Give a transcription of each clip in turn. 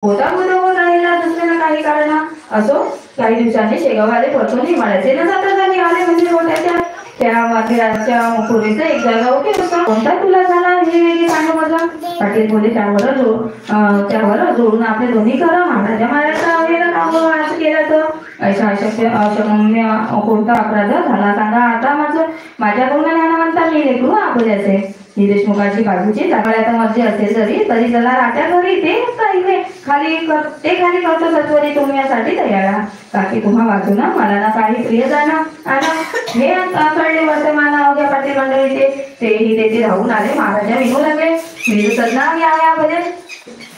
होता बरोबर राहिला दुसऱ्याला काही कारण असो. काही दिवसांनी शेगाववाले परतून हिमालयाचे न जाता झाली आले म्हणजे मोठ्याच्या त्या मंदिराच्या पुरीचं एक जागा होती होता. कोणता तुला झाला हे वेगळी सांग मला. पाटील बोले त्यावर जोडून आपले दोन्ही करा महाराजा महाराजा वेळेला काम असं केलं तर अशा अशम्य कोणता अपराध झाला सांगा आता. माझ्याकडून लहान म्हणता मी लेकरू आपल्याचे ही देशमुखाची बाजूची जागळ्यात मर्जी असेल तरी त्याला राजा घरी ते खाली करतो सत्वरी तुम्ही यासाठी तयार काकी तुम्हा वाचून मला ना काही प्रिय जाणं आणि हे कळले वर्तमान अवघ्या पाटील मंडळीचे तेही तेथे राहून आले. महाराजा विनू लागले मी सदना या भजन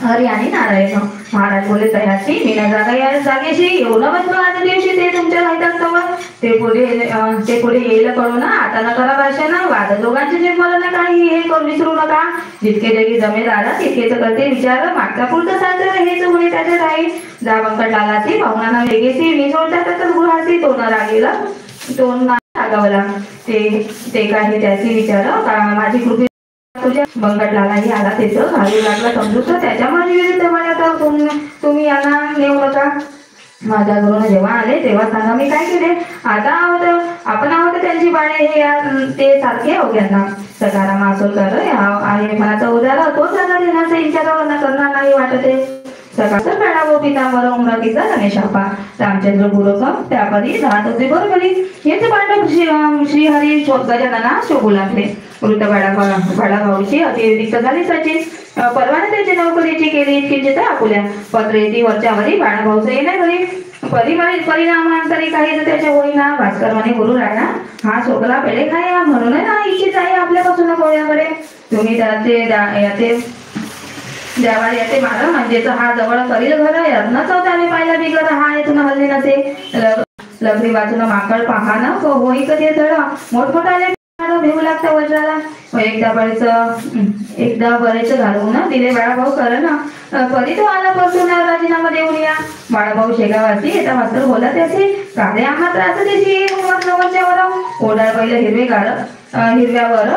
हरी आणि नारायण. महाराज बोले तयाची मी ना जागा या जागेशी एवढं बसलो आज दिवशी ते तुमच्या माहित असतं ते पुढे येईल कळू ना आता न करा भाषण वाद दोघांचे जे मला ना काही हे करून विसरू नका. जितके जगी जमेदार तितकेच करते विचार मागचा पुढचं साजर हेच मुळे त्याच्या काही जा बंकट लालाची भावना वेगेसी मी सोडतात गुहासी तो न रागेला तो रागावला ते काही त्याची विचार माझी कृपी तुझ्या बंकटलालाही आला त्याचं घालू लागला समजूत त्याच्या माझी विरुद्ध मला तुम्ही यांना नेऊ नका. माझ्या घरून जेव्हा आले तेव्हा सांगा मी काय केले. आता आपण आहोत त्यांची बाळे हे ते सारखे अवघ्यांना सकारा मासोलकर आहे मनाचा उद्याला तो जागा देण्याचा विचारावर करणार नाही वाटते. सकाळचं पेडा व पितांबर उमरातीचा गणेशापा रामचंद्र गुरु त्यापदी राहत होते बरोबरी हेच पांडव श्रीहरी गजानना शोभू लागले. वृत्त भाऊची अतिरिक्त झाली सचिन परवाने त्याची नोकरीची केली किंचित आपुल्या पत्र येते वरच्यावरी बाळाभाऊचं येण्या घरी परिणामांतरी काही त्याच्या होईना. भास्कर म्हणे गुरु राणा हा शोकला पेढे खाया म्हणून ना इच्छित आहे आपल्यापासून कोळ्याकडे तुम्ही याचे ज्यावेळी येते मार म्हणजेच हा जवळ करील घर न चौथ्याने पाहिला बिगर हा येथून हल्ले नसे लघवी वाचून माकड पाहाना होई कधी धड मोठमोठाले भेऊ लागता वज्राला एकदा बरेच घालवून दिले बाळाभाऊ कर ना कधी तो आला पासून राजीनामा देऊन या. बाळाभाऊ शेगावासी येता मास्तर बोला त्याचे काले आम्हा त्रास त्याची ओढाळ पहिलं हिरव्यावर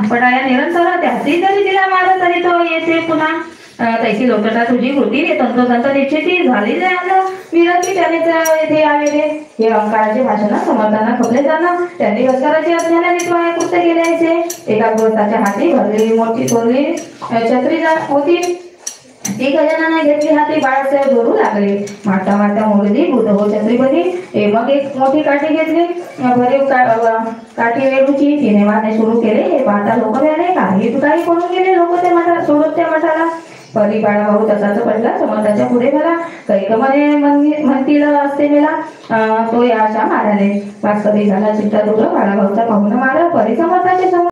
पडाया निरंतर त्याची जरी तिला मारत तरी तो येते पुन्हा तैसी लोकटा तुझी कृती तंतोतंत निश्चिती झाली विरती त्याने येथे आलेले हे अंकाराचे भाषण समर्थांना खपले जाणं त्यांनी लष्कराची अज्ञानाने कृत्य केल्याचे. एका गृहस्थाच्या हाती भरलेली मोठी थोरली छत्री होती ती गजानने घेतली हाती बाळासाहेब जोडू लागले. माटा मोडली बुध हो छत्रीपती मग एक मोठी काठी घेतली भरीव काठी वेळूची तिने मारणे सुरू केले. हे पाहता लोक झाले काही पडून गेले लोक ते मठा सोडत त्या मठाला. परी बाळाभाऊ तसाच पडला समर्थाच्या पुढे मला कैकमाने म्हणतील असते मेला तो या अशा माराने वास्तविक झाला चित्ता दूर बाळाभाऊचा पाहुणा मारा परी समर्थाचे